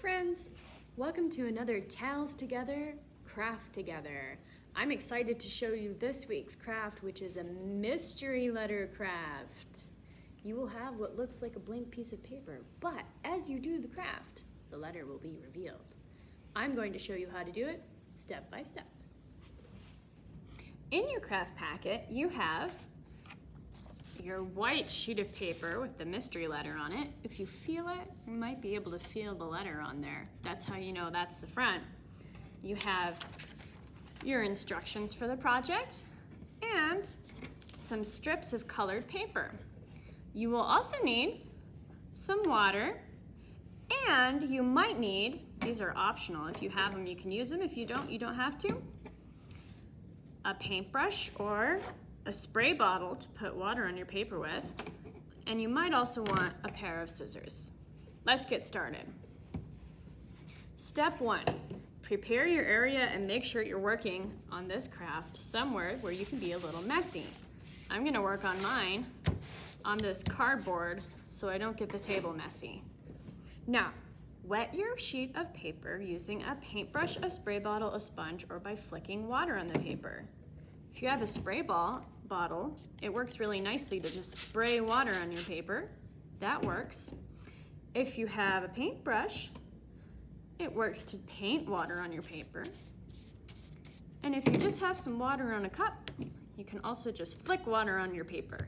friends! Welcome to another Tales Together, Craft Together. I'm excited to show you this week's craft, which is a mystery letter craft. You will have what looks like a blank piece of paper, but as you do the craft, the letter will be revealed. I'm going to show you how to do it step by step. In your craft packet, you have your white sheet of paper with the mystery letter on it. If you feel it, you might be able to feel the letter on there. That's how you know that's the front. You have your instructions for the project and some strips of colored paper. You will also need some water, and you might need, these are optional, if you have them you can use them, if you don't, you don't have to, a paintbrush or a spray bottle to put water on your paper with, and you might also want a pair of scissors. Let's get started. Step 1, prepare your area and make sure you're working on this craft somewhere where you can be a little messy. I'm gonna work on mine on this cardboard so I don't get the table messy. Now, wet your sheet of paper using a paintbrush, a spray bottle, a sponge, or by flicking water on the paper. If you have a spray bottle, it works really nicely to just spray water on your paper. That works. If you have a paintbrush, it works to paint water on your paper. And if you just have some water on a cup, you can also just flick water on your paper.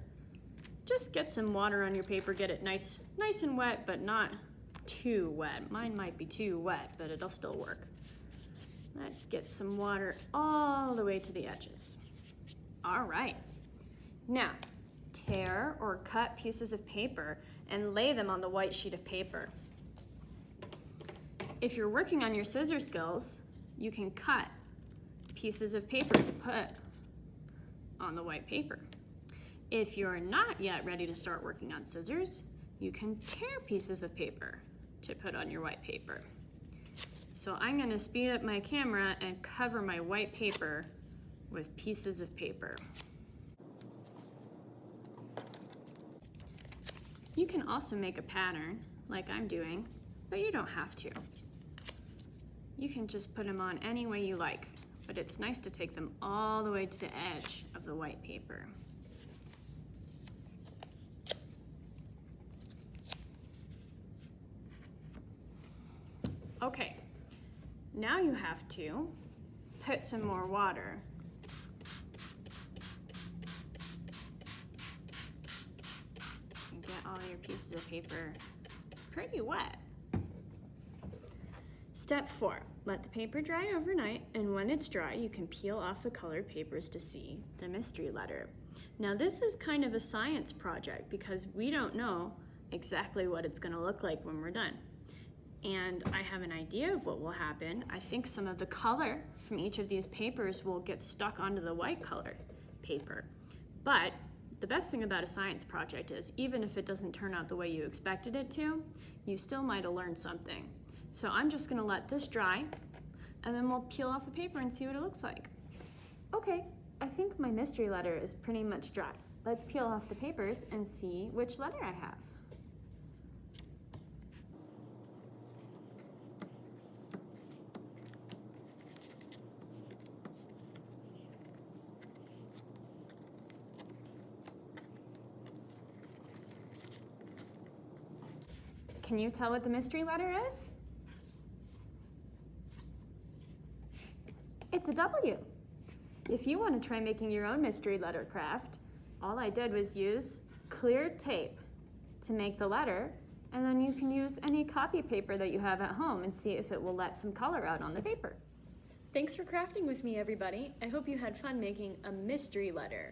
Just get some water on your paper, get it nice and wet, but not too wet. Mine might be too wet, but it'll still work. Let's get some water all the way to the edges. All right. Now, tear or cut pieces of paper and lay them on the white sheet of paper. If you're working on your scissor skills, you can cut pieces of paper to put on the white paper. If you're not yet ready to start working on scissors, you can tear pieces of paper to put on your white paper. So I'm going to speed up my camera and cover my white paper with pieces of paper. You can also make a pattern like I'm doing, but you don't have to. You can just put them on any way you like, but it's nice to take them all the way to the edge of the white paper. Okay, now you have to put some more water. And get all your pieces of paper pretty wet. Step 4, let the paper dry overnight, and when it's dry, you can peel off the colored papers to see the mystery letter. Now this is kind of a science project because we don't know exactly what it's gonna look like when we're done. And I have an idea of what will happen. I think some of the color from each of these papers will get stuck onto the white colored paper. But the best thing about a science project is even if it doesn't turn out the way you expected it to, you still might have learned something. So I'm just gonna let this dry and then we'll peel off the paper and see what it looks like. Okay, I think my mystery letter is pretty much dry. Let's peel off the papers and see which letter I have. Can you tell what the mystery letter is? It's a W. If you want to try making your own mystery letter craft, all I did was use clear tape to make the letter, and then you can use any copy paper that you have at home and see if it will let some color out on the paper. Thanks for crafting with me, everybody. I hope you had fun making a mystery letter.